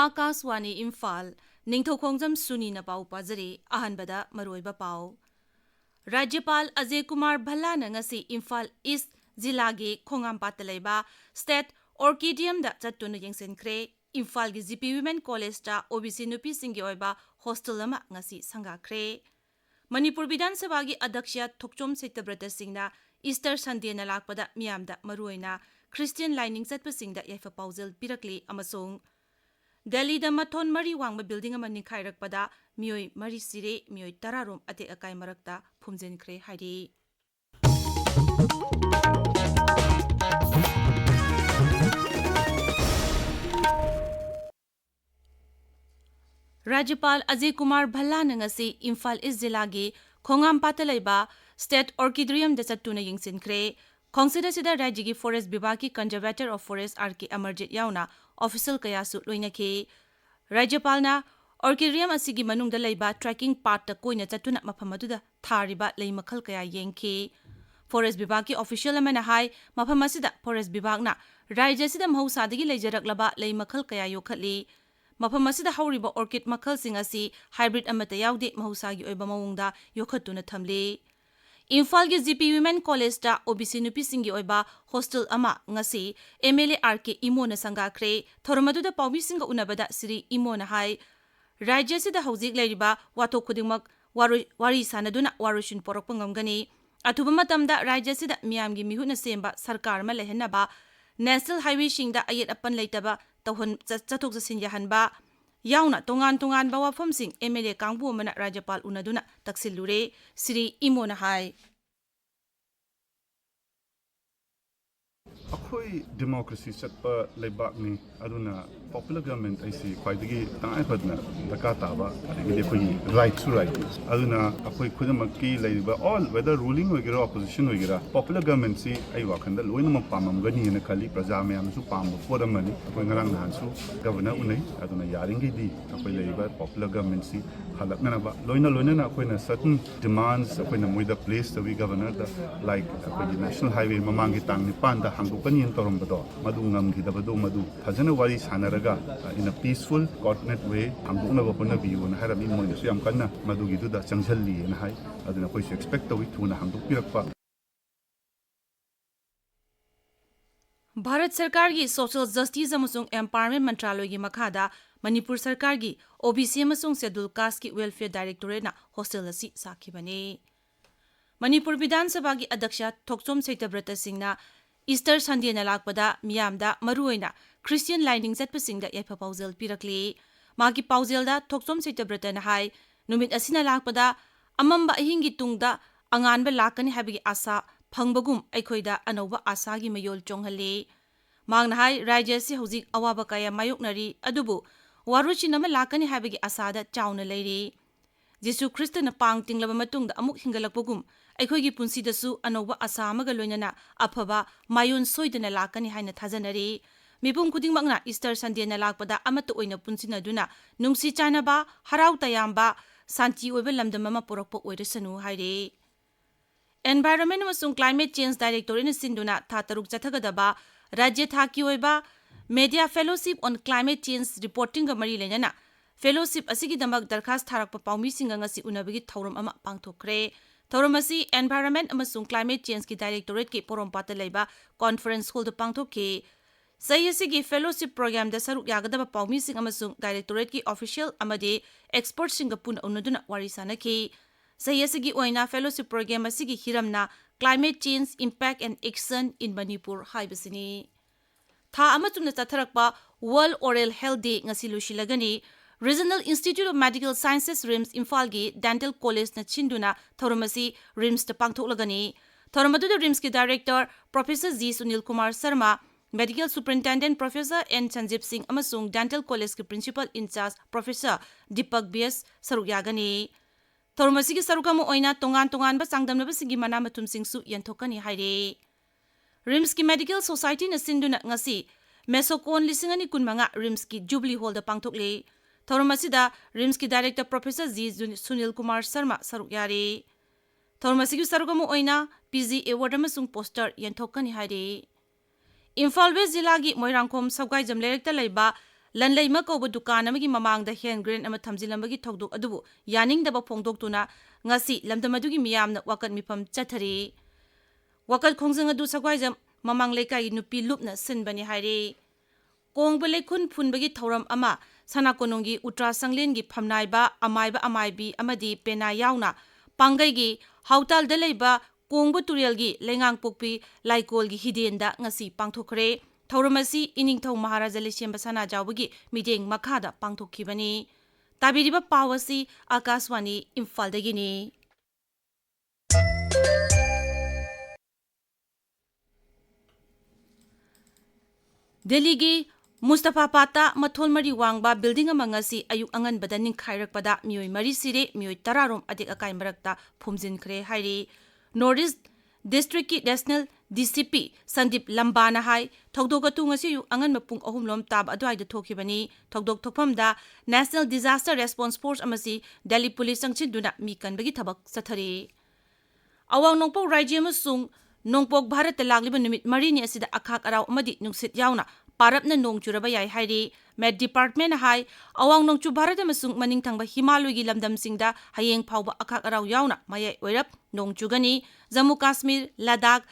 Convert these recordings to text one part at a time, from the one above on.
Akaswani Imphal Ningthoukhongjam Suni na pau pazari ahanbada maroiba pau. Rajyapal Ajay Kumar Bhallana ngasi Imphal East Zilagi Khongham Patalaiba State Orchidium da chatuna yengsenkre Imphal gi GP Women College ta OBC nupi singi oiba hostel ama ngasi sangakre. Manipur Vidhan Sabha gi Adhaksha Thokchom Setabrata Singna Easter Sunday na lakpada miyamda maruina Christian lining chatpasingda yaifa pauzal pirakli amasung Delhi da mathon mari wangba building ama nikhairakpada mioi mari sire mioi tararom ate akai marakta phumjenkre hairi. Rajyapal Ajay Kumar Bhallana ngasi Imphal East Zilagi Khongham Patalaiba State Orchidrium da chatuna yingsinkre. Khongsida sida Rajya gi Forest Vibhag ki Conservator of Forest R.K. Amarjit yauna official kayasu loinaki. Rajyapalna Orchidrium asigi manungda laiba tracking part ta koina chatuna maphamadu thariba lei makhal kaya yengki. Forest Vibhag ki official amana hai maphamasida Forest Vibhag na Rajya sida mahausadagi leijaraklaba lei makhal kaya yokhatli. Maphamasida hauriba orchid makhal sing asi hybrid amata yaude mahusagi oiba mawungda yokhatuna thamli. Imphal gi GP Women College ta OBC nupi singi oiba hostel ama ngasi MLA RK Imona sangakre thoromadu da pawbi singa unabada Sri Imona hai Rajya sida hauzik leiriba wathok khudingmak wari sanaduna warushin porokpa ngamgani athuba matamda Rajya sida miyamgi mihuna semba sarkar ma lehenaba National Highway singda ayet apan leitaba tawhon chathok chasin yahanba yauna tongan ba wafam sing MLA kangbu mana Rajyapal unaduna taksilure Sri Imona hai Akoi democracy satpa leibak ni aduna popular government aisi khwaidagi tangai padna daka taba adigi khoi right to right aduna akoi khudamaki leiba all whether ruling oigira opposition oigira popular government si ai wakhanda loina ma pamam gani na khali praja mayam su pam forum mani akoi ngarang nan su governor unai aduna yaringi di akoi leiba popular government si halakna ba loina na akoi na certain demands akoi na moida place to be governor da like akoi national highway mamangi tang ni panda hangu kanin torombado madu ngam gidabado madu thajana wari sanaraga in a peaceful coordinate way hanguna bapuna biu na harami mo ni siam kanna madu gidu da changjalli na hai aduna koi expect to thuna hangdu pirakpa Bharat Sarkar gi Social Justice amasung Empowerment Mantraloy gi makhada Manipur Sarkar gi OBC amasung Scheduled Caste ki Welfare Directorate na hostel asi sakhibane. Manipur Vidhan Sabha gi Adhaksha Thokchom Setabrata Singna Easter Sunday na lakpada miyamda maruina Christian lining chatpasingda yaifa pauzal pirakli. Magi pauzelda Thokchom Setabrata na hai numit asina lakpada amamba ahingi tungda anganba lakani habigi asa phangbagum aikhoida anauba asa gi mayol chonghali. Mangna hai Rajya si hauzik awaba kaya mayoknari adubu waruchinama lakani habigi asada chauna leiri. Jesu Christ na pang tinglaba matungda amuk hingalakpagum aikhoigi punsidasu anauba asa amaga loinana aphaba mayon soidana lakani haina thajanari. Mipum khudingmakna Easter Sunday na lakpada amata oina punsinaduna nungsi chanaba harau tayamba santi oiba lamdam ama porokpa oirasanu haire. Environment amasung Climate Change Directorate na sinduna tha taruk chathagadaba Rajya thaki oiba Media Fellowship on Climate Change Reporting ga mari lenana Fellowship asigi damak darkhas tharakpa paumi singa ngasi unabagi thauram ama pangthokre. Thauram asi Environment amasung Climate Change ki Directorate ki porompata leiba conference hall da pangthokke. Sayasigi fellowship program da saruk yagadaba paumi sing amasung Directorate ki official amade expert singa pun unaduna warisana ki. Sayasigi oina fellowship program asigi hiramna Climate Change Impact and Action in Manipur haibasini. Tha amatumna chatharakpa World Oral Health Day ngasi lushilagani Regional Institute of Medical Sciences RIMS Imphal gi Dental College na chinduna thoromasi RIMS ta pangthoklagani. Thoromadu da RIMS ki Director Professor Z Sunil Kumar Sharma, Medical Superintendent Professor N Sanjeev Singh amasung Dental College ki Principal in Charge Professor Deepak BS sarukyagani. Thoromasi ki sarukamu oina tongan ba sangdamnaba singi mana mathum singsu yanthokani haire. RIMS ki Medical Society na sinduna ngasi Mesokon lisingani kunmanga RIMS ki Jubilee Hall da pangthokle. Thormasida RIMS ki Director Professor Z Sunil Kumar Sharma sarukyari. Thormasi ki sarukamu oina PG Award amasung poster yanthokani haire. Imphal West Zilagi Moirangkhom Sabgai Jamlerekta leiba ꯂꯟꯂꯩꯃ ꯀꯧꯕ ꯗꯨꯀꯥꯟ ꯑꯃꯒꯤ ꯃꯃꯥꯡꯗ ꯍꯦꯟ grain ꯑꯃ ꯊꯝꯖꯤꯜꯂꯝꯕꯒꯤ ꯊꯧꯗꯣꯛ ꯑꯗꯨꯕꯨ ꯌꯥꯅꯤꯡꯗꯕ ꯐꯣꯡꯗꯣꯛꯇꯨꯅ ꯉꯁꯤ ꯂꯝꯗꯝ ꯑꯗꯨꯒꯤ ꯃꯤꯌꯥꯝꯅ ꯋꯥꯀꯠ ꯃꯤꯐꯝ ꯆꯠꯊꯔꯤ꯫ ꯋꯥꯀꯠ ꯈꯣꯡꯖꯪ ꯑꯗꯨ ꯁꯒ꯭ꯋꯥꯏꯖꯝ ꯃꯃꯥꯡ ꯂꯩꯀꯥꯏꯒꯤ ꯅꯨꯄꯤ ꯂꯨꯞꯅ ꯁꯤꯟꯕꯅꯤ ꯍꯥꯏꯔꯤ꯫ ꯀꯣꯡꯕ ꯂꯩꯈꯨꯟ ꯐꯨꯟꯕꯒꯤ ꯊꯧꯔꯝ ꯑꯃ ꯁꯅꯥ ꯀꯣꯅꯨꯡꯒꯤ ꯎꯇ꯭ꯔꯥ ꯁꯪꯂꯦꯟꯒꯤ ꯐꯝꯅꯥꯏꯕ ꯑꯃꯥꯏꯕ ꯑꯃꯥꯏꯕꯤ ꯑꯃꯗꯤ ꯄꯦꯅꯥ ꯌꯥꯎꯅ ꯄꯥꯡꯒꯩꯒꯤ ꯍꯥꯎꯇꯥꯜꯗ ꯂꯩꯕ ꯀꯣꯡꯕ ꯇꯨꯔꯦꯜꯒꯤ ꯂꯩꯉꯥꯡꯄꯣꯛꯄꯤ ꯂꯥꯏꯀꯣꯜꯒꯤ ꯍꯤꯗꯦꯟꯗ ꯉꯁꯤ ꯄꯥꯡꯊꯣꯛꯈ꯭ꯔꯦ꯫ ꯊꯧꯔꯝ ꯑꯁꯤ ꯏꯅꯤꯡꯊꯧ ꯃꯍꯥꯔꯥꯖꯥ ꯂꯩꯁꯦꯝꯕ ꯁꯅꯥꯖꯥꯎꯕꯒꯤ ꯃꯤꯠꯌꯦꯡ ꯃꯈꯥꯗ ꯄꯥꯡꯊꯣꯛꯈꯤꯕꯅꯤ꯫ ꯇꯥꯕꯤꯔꯤꯕ ꯄꯥꯎ ꯑꯁꯤ ꯑꯀꯥꯁꯋꯥꯅꯤ ꯏꯝꯐꯥꯜꯗꯒꯤꯅꯤ꯫ ꯗꯦꯜꯂꯤꯒꯤ ꯃꯨꯁꯇꯐꯥꯄꯥꯠꯇ ꯃꯊꯣꯜ ꯃꯔꯤ ꯋꯥꯡꯕ ꯕꯤꯜꯗꯤꯡ ꯑꯃ ꯉꯁꯤ ꯑꯌꯨꯛ ꯑꯉꯟꯕꯗ ꯅꯤꯡꯈꯥꯏꯔꯛꯄꯗ ꯃꯤꯑꯣꯏ 4 ꯁꯤꯔꯦ, ꯃꯤꯑꯣꯏ 10 ꯑꯇꯦꯛ ꯑꯀꯥꯏ ꯃꯔꯛꯇ ꯐꯨꯝꯖꯤꯟꯈ꯭ꯔꯦ ꯍꯥꯏꯔꯤ꯫ ꯅꯣꯔꯠ ꯏꯁꯠ ꯗꯤꯁꯇ꯭ꯔꯤꯛꯀꯤ ꯅꯦꯁꯅꯦꯜ ꯗꯤꯁꯤꯄꯤ ꯁꯟꯗꯤꯞ ꯂꯝꯕꯥꯅ ꯍꯥꯏ ꯊꯧꯗꯣꯛ ꯑꯗꯨ ꯉꯁꯤ ꯑꯌꯨꯛ ꯑꯉꯟꯕ ꯄꯨꯡ 3 ꯇꯥꯕ ꯑꯗꯨꯋꯥꯏꯗ ꯊꯣꯛꯈꯤꯕꯅꯤ꯫ ꯊꯧꯗꯣꯛ ꯊꯣꯛꯐꯝꯗ ꯅꯦꯁꯅꯦꯜ ꯗꯤꯖꯥꯁꯇꯔ ꯔꯦꯁꯄꯣꯟꯁ ꯐꯣꯔꯁ ꯑꯃꯁꯨ ꯗꯦꯜꯂꯤ ꯄꯨꯂꯤꯁ ꯆꯪꯁꯤꯟꯗꯨꯅ ꯃꯤ ꯀꯟꯕꯒꯤ ꯊꯕꯛ ꯆꯠꯊꯔꯤ꯫ ꯑꯋꯥꯡ ꯅꯣꯡꯄꯣꯛ ꯔꯥꯖ꯭ꯌ ꯑꯃꯁꯨꯡ ꯅꯣꯡꯄꯣꯛ ꯚꯥꯔꯠꯇ ꯂꯥꯛꯂꯤꯕ ꯅꯨꯃꯤꯠ 4ꯅꯤ ꯑꯁꯤꯗ ꯑꯈꯥꯛ ꯑꯔꯥꯎ ꯑꯃꯗꯤ ꯅꯨꯡꯁꯤꯠ ꯌꯥꯎꯅ ꯄꯥꯔꯞꯅ ꯅꯣꯡ ꯆꯨꯔꯕ ꯌꯥꯏ ꯍꯥꯏꯔꯤ꯫ ꯃꯦꯠ ꯗꯤꯄꯥꯔꯠꯃꯦꯟꯠꯅ ꯍꯥꯏ ꯑꯋꯥꯡ ꯅꯣꯡꯆꯨ ꯚꯥꯔꯠ ꯑꯃꯁꯨꯡ ꯃꯅꯤꯡꯊꯪꯕ ꯍꯤꯃꯥꯂꯣꯏꯒꯤ ꯂꯝꯗꯝꯁꯤꯡꯗ ꯍꯌꯦꯡ ꯐꯥꯎꯕ ꯑꯈꯥꯛ ꯑꯔꯥꯎ ꯌꯥꯎꯅ ꯃꯌꯥꯏ ꯑꯣꯏꯔꯞ ꯅꯣꯡ ꯆꯨꯒꯅꯤ꯫ ꯖꯝꯃꯨ ꯀꯥꯁꯃꯤꯔ, ꯂꯗꯥꯈ,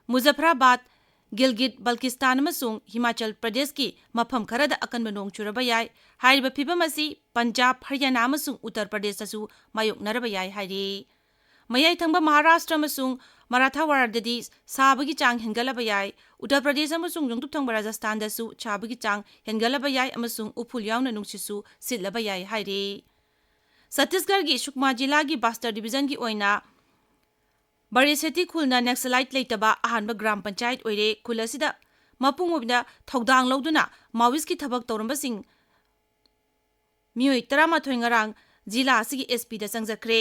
ꯃꯨꯖꯐꯔꯥꯕꯥꯗ, ꯒꯤꯜꯒꯤꯠ ꯕꯜꯀꯤꯁꯇꯥꯟ ꯑꯃꯁꯨꯡ ꯍꯤꯃꯥꯆꯜ ꯄ꯭ꯔꯗꯦꯁꯀꯤ ꯃꯐꯝ ꯈꯔꯗ ꯑꯀꯟꯕ ꯅꯣꯡ ꯆꯨꯔꯕ ꯌꯥꯏ꯫ ꯍꯥꯏꯔꯤꯕ ꯐꯤꯚꯝ ꯑꯁꯤ ꯄꯟꯖꯥꯕ, ꯍꯔꯤꯌꯥꯅꯥ ꯑꯃꯁꯨꯡ ꯎꯠꯇꯔ ꯄ꯭ꯔꯗꯦꯁꯇꯁꯨ ꯃꯥꯌꯣꯛꯅꯔꯕ ꯌꯥꯏ ꯍꯥꯏꯔꯤ꯫ ꯃꯌꯥꯏ ꯊꯪꯕ ꯃꯍꯥꯔꯥꯁꯇ꯭ꯔ ꯑꯃꯁꯨꯡ ꯃꯔꯥꯊꯋꯥꯔꯥꯗꯗꯤ ꯁꯥꯕꯒꯤ ꯆꯥꯡ ꯍꯦꯟꯒꯠꯂꯕ ꯌꯥꯏ꯫ ꯎꯠꯇꯔ ꯄ꯭ꯔꯗꯦꯁ ꯑꯃꯁꯨꯡ ꯅꯣꯡꯆꯨꯞ ꯊꯪꯕ ꯔꯥꯖꯁꯊꯥꯟꯗꯁꯨ ꯁꯥꯕꯒꯤ ꯆꯥꯡ ꯍꯦꯟꯒꯠꯂꯕ ꯌꯥꯏ ꯑꯃꯁꯨꯡ ꯎꯐꯨꯜ ꯌꯥꯎꯅ ꯅꯨꯡꯁꯤꯠꯁꯨ ꯁꯤꯠꯂꯕ ꯌꯥꯏ ꯍꯥꯏꯔꯤ꯫ ꯁꯠꯇꯤꯁꯒꯔꯒꯤ ꯁꯨꯛꯃꯥ ꯖꯤꯂꯥꯒꯤ ꯕꯥꯁꯇꯔ ꯗꯤꯕꯤꯖꯟꯒꯤ ꯑꯣꯏꯅ ꯕꯔꯦꯁꯦꯇꯤ ꯈꯨꯜꯅ ꯅꯛꯁꯂꯥꯏꯠ ꯂꯩꯇꯕ ꯑꯍꯥꯟꯕ ꯒ꯭ꯔꯥꯝ ꯄꯟꯆꯥꯌꯠ ꯑꯣꯏꯔꯦ꯫ ꯈꯨꯜ ꯑꯁꯤꯗ ꯃꯄꯨꯡ ꯑꯣꯏꯅ ꯊꯧꯗꯥꯡ ꯂꯧꯗꯨꯅ ꯃꯥꯋꯤꯁꯠꯀꯤ ꯊꯕꯛ ꯇꯧꯔꯝꯕꯁꯤꯡ ꯃꯤꯑꯣꯏ 11 ꯉꯔꯥꯡ ꯖꯤꯂꯥ ꯑꯁꯤꯒꯤ ꯑꯦꯁꯄꯤꯗ ꯆꯪꯖꯈ꯭ꯔꯦ꯫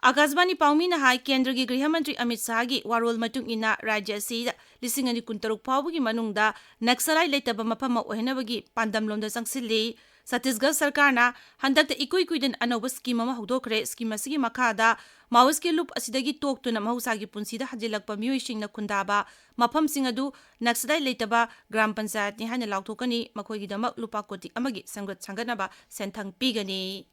ꯑꯀꯥꯁꯕꯥꯅꯤ ꯄꯥꯎꯃꯤꯅ ꯍꯥꯏ ꯀꯦꯟꯗ꯭ꯔꯒꯤ ꯒ꯭ꯔꯤꯍ ꯃꯟꯇ꯭ꯔꯤ ꯑꯃꯤꯠ ꯁꯥꯍꯒꯤ ꯋꯥꯔꯣꯜ ꯃꯇꯨꯡ ꯏꯟꯅ ꯔꯥꯖ꯭ꯌ ꯑꯁꯤꯗ 2023 ꯐꯥꯎꯕꯒꯤ ꯃꯅꯨꯡꯗ ꯅꯛꯁꯂꯥꯏꯠ ꯂꯩꯇꯕ ꯃꯐꯝ ꯑꯃ ꯑꯣꯏꯍꯟꯅꯕꯒꯤ ꯄꯥꯟꯗꯝꯂꯣꯝꯗ ꯆꯪꯁꯤꯜꯂꯤ꯫ ꯁꯠꯇꯤꯁꯒꯔ ꯁꯔꯀꯥꯔꯅ ꯍꯟꯗꯛꯇ ꯏꯀꯨꯏ ꯀꯨꯏꯗꯅ ꯑꯅꯧꯕ ꯁ꯭ꯀꯤꯝ ꯑꯃ ꯍꯧꯗꯣꯛꯈ꯭ꯔꯦ꯫ ꯁ꯭ꯀꯤꯝ ꯑꯁꯤꯒꯤ ꯃꯈꯥꯗ ꯃꯥꯋꯤꯁꯠꯀꯤ ꯂꯨꯞ ꯑꯁꯤꯗꯒꯤ ꯇꯣꯛꯇꯨꯅ ꯃꯍꯧꯁꯥꯒꯤ ꯄꯨꯟꯁꯤꯗ ꯍꯟꯖꯤꯜꯂꯛꯄ ꯃꯤꯑꯣꯏꯁꯤꯡꯅ ꯈꯨꯟꯗꯥꯕ ꯃꯐꯝꯁꯤꯡ ꯑꯗꯨ ꯅꯛꯁꯂꯥꯏꯠ ꯂꯩꯇꯕ ꯒ꯭ꯔꯥꯝ ꯄꯟꯆꯥꯌꯠꯅꯤ ꯍꯥꯏꯅ ꯂꯥꯎꯊꯣꯛꯀꯅꯤ꯫ ꯃꯈꯣꯏꯒꯤꯗꯃꯛ ꯂꯨꯄꯥ ꯀꯣꯇꯤ ꯑꯃꯒꯤ ꯁꯦꯝꯒꯠ ꯁꯥꯒꯠꯅꯕ ꯁꯦꯟꯊꯪ ꯄꯤꯒꯅꯤ꯫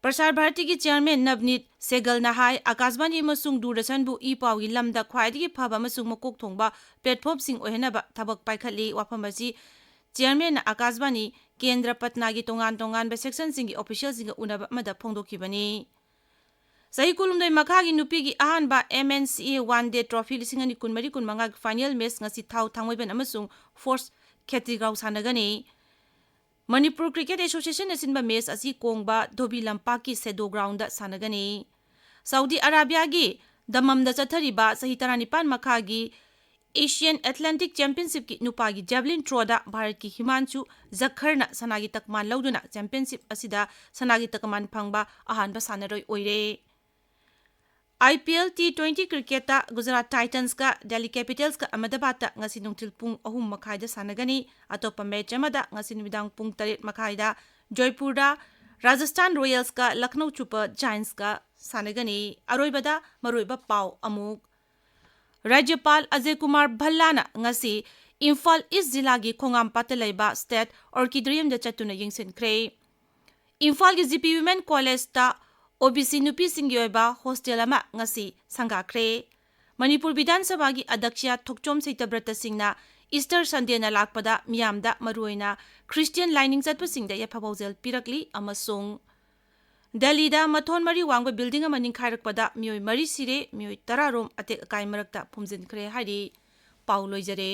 ꯄ꯭ꯔꯁꯥꯔ ꯚꯥꯔꯇꯤꯒꯤ ꯆꯦꯌꯔꯃꯦꯟ ꯅꯕꯅꯤꯠ ꯁꯦꯒꯜꯅ ꯍꯥꯏ ꯑꯀꯥꯁꯕꯥꯅꯤ ꯑꯃꯁꯨꯡ ꯗꯨꯔꯗꯔꯁꯟꯕꯨ ꯏ ꯄꯥꯎꯒꯤ ꯂꯝꯗ ꯈ꯭ꯋꯥꯏꯗꯒꯤ ꯐꯕ ꯑꯃꯁꯨꯡ ꯃꯀꯣꯛ ꯊꯣꯡꯕ ꯄ꯭ꯂꯦꯠꯐꯣꯔꯝꯁꯤꯡ ꯑꯣꯏꯍꯟꯅꯕ ꯊꯕꯛ ꯄꯥꯏꯈꯠꯂꯤ꯫ ꯋꯥꯐꯝ ꯑꯁꯤ ꯆꯦꯌꯔꯃꯦꯟꯅ ꯑꯀꯥꯁꯕꯥꯅꯤ ꯀꯦꯟꯗ꯭ꯔ ꯄꯠꯅꯥꯒꯤ ꯇꯣꯉꯥꯟ ꯇꯣꯉꯥꯟꯕ ꯁꯦꯛꯁꯟꯁꯤꯡꯒꯤ ꯑꯣꯐꯤꯁꯤꯌꯦꯜꯁꯤꯡꯒ ꯎꯅꯕ ꯑꯃꯗ ꯐꯣꯡꯗꯣꯛꯈꯤꯕꯅꯤ꯫ ꯆꯍꯤ 12 ꯃꯈꯥꯒꯤ ꯅꯨꯄꯤꯒꯤ ꯑꯍꯥꯟꯕ MNCA one day trophy 2024-25 final match ꯉꯁꯤ ꯊꯥꯡꯃꯩꯕꯟ ꯑꯃꯁꯨꯡ ꯐꯣꯔꯁ ꯈꯦꯇ꯭ꯔꯤꯒꯥꯎ ꯁꯥꯟꯅꯒꯅꯤ꯫ ꯃꯅꯤꯄꯨꯔ ꯀ꯭ꯔꯤꯀꯦꯠ ꯑꯦꯁꯣꯁꯤꯌꯦꯁꯟꯅ ꯁꯤꯟꯕ ꯃꯦꯆ ꯑꯁꯤ ꯀꯣꯡꯕ ꯙꯣꯕꯤ ꯂꯝꯄꯥꯛꯀꯤ ꯁꯦꯗꯣ ꯒ꯭ꯔꯥꯎꯟꯗ ꯁꯥꯟꯅꯒꯅꯤ꯫ ꯁꯥꯎꯗꯤ ꯑꯔꯥꯕꯤꯌꯥꯒꯤ ꯗꯃꯝꯗ ꯆꯠꯊꯔꯤꯕ ꯆꯍꯤ 19 ꯃꯈꯥꯒꯤ ꯑꯦꯁꯤꯌꯥꯟ ꯑꯦꯊꯂꯦꯇꯤꯛ ꯆꯦꯝꯄꯤꯌꯟꯁꯤꯞꯀꯤ ꯅꯨꯄꯥꯒꯤ ꯖꯦꯚꯂꯤꯟ ꯊ꯭ꯔꯣꯗ ꯚꯥꯔꯠꯀꯤ ꯍꯤꯃꯥꯟꯁꯨ ꯖꯈꯔꯅ ꯁꯅꯥꯒꯤ ꯇꯛꯃꯥꯟ ꯂꯧꯗꯨꯅ ꯆꯦꯝꯄꯤꯌꯟꯁꯤꯞ ꯑꯁꯤꯗ ꯁꯅꯥꯒꯤ ꯇꯛꯃꯥꯟ ꯐꯪꯕ ꯑꯍꯥꯟꯕ ꯁꯥꯟꯅꯔꯣꯏ ꯑꯣꯏꯔꯦ꯫ IPL T20 ꯀ꯭ꯔꯤꯀꯦꯠꯇ ꯒꯨꯖꯔꯥꯠ ꯇꯥꯏꯇꯟꯁꯀ ꯗꯦꯜꯂꯤ ꯀꯦꯄꯤꯇꯦꯜꯁꯀ ꯑꯍꯃꯗꯕꯥꯗꯇ ꯉꯁꯤ ꯅꯨꯡꯊꯤꯜ ꯄꯨꯡ 3:30ꯗ ꯁꯥꯟꯅꯒꯅꯤ꯫ ꯑꯇꯣꯞꯄ ꯃꯦꯆ ꯑꯃꯗ ꯉꯁꯤ ꯅꯨꯃꯤꯗꯥꯡ ꯄꯨꯡ 8:30ꯗ ꯖꯣꯏꯄꯨꯔꯗ ꯔꯥꯖꯁꯊꯥꯟ ꯔꯣꯌꯦꯜꯁꯀ ꯂꯈꯅꯧ ꯁꯨꯄꯔ ꯖꯥꯏꯟꯁꯀ ꯁꯥꯟꯅꯒꯅꯤ꯫ ꯑꯔꯣꯏꯕꯗ ꯃꯔꯨꯑꯣꯏꯕ ꯄꯥꯎ ꯑꯃꯨꯛ ꯔꯥꯖ꯭ꯌꯄꯥꯜ ꯑꯖय ꯀꯨꯃꯥꯔ ꯚꯜꯂꯥꯅ ꯉꯁꯤ ꯏꯝꯐꯥꯜ ꯏꯁ ꯖꯤꯂꯥꯒꯤ ꯈꯣꯡꯉꯥꯝꯄꯥꯠꯇ ꯂꯩꯕ ꯁ꯭ꯇꯦꯠ ꯑꯣꯔꯀꯤꯗ꯭ꯔꯤꯌꯝꯗ ꯆꯠꯇꯨꯅ ꯌꯦꯡꯁꯤꯟꯈ꯭ꯔꯦ꯫ ꯏꯝꯐꯥꯜꯒꯤ GP ꯋꯤꯃꯦꯟ ꯀꯣꯂꯦꯖꯇ OBC ꯅꯨꯄꯤꯁꯤꯡꯒꯤ ꯑꯣꯏꯕ ꯍꯣꯁꯇꯦꯜ ꯑꯃ ꯉꯁꯤ ꯁꯪꯒꯥꯈ꯭ꯔꯦ꯫ ꯃꯅꯤꯄꯨꯔ ꯕꯤꯙꯥꯟ ꯁꯚꯥꯒꯤ ꯑध्यꯛꯁ ꯊꯣꯛꯆꯣꯝ ꯁꯩꯇꯕ꯭ꯔꯇ ꯁꯤꯡꯅ ꯏꯁꯇꯔ ꯁꯟꯗꯦꯅ ꯂꯥꯛꯄꯗ ꯃꯤꯌꯥꯝꯗ ꯃꯔꯨꯑꯣꯏꯅ ꯈ꯭ꯔꯤꯁꯇꯤꯌꯟ ꯂꯥꯏꯅꯤꯡ ꯆꯠꯄꯁꯤꯡꯗ ꯌꯥꯏꯐ ꯄꯥꯎꯖꯦꯜ ꯄꯤꯔꯛꯂꯤ ꯑꯃꯁꯨꯡ ꯗꯦꯜꯂꯤꯗ ꯃꯊꯣꯟ 4 ꯋꯥꯡꯕ ꯕꯤꯜꯗꯤꯡ ꯑꯃ ꯅꯤꯡꯈꯥꯏꯔꯛꯄꯗ ꯃꯤꯑꯣꯏ 4 ꯁꯤꯔꯦ, ꯃꯤꯑꯣꯏ 10 ꯑꯇꯦꯛ ꯑꯀꯥꯏ ꯃꯔꯛꯇ ꯐꯨꯝꯖꯤꯟꯈ꯭ꯔꯦ ꯍꯥꯏꯔꯤ꯫ ꯄꯥꯎ ꯂꯣꯏꯖꯔꯦ꯫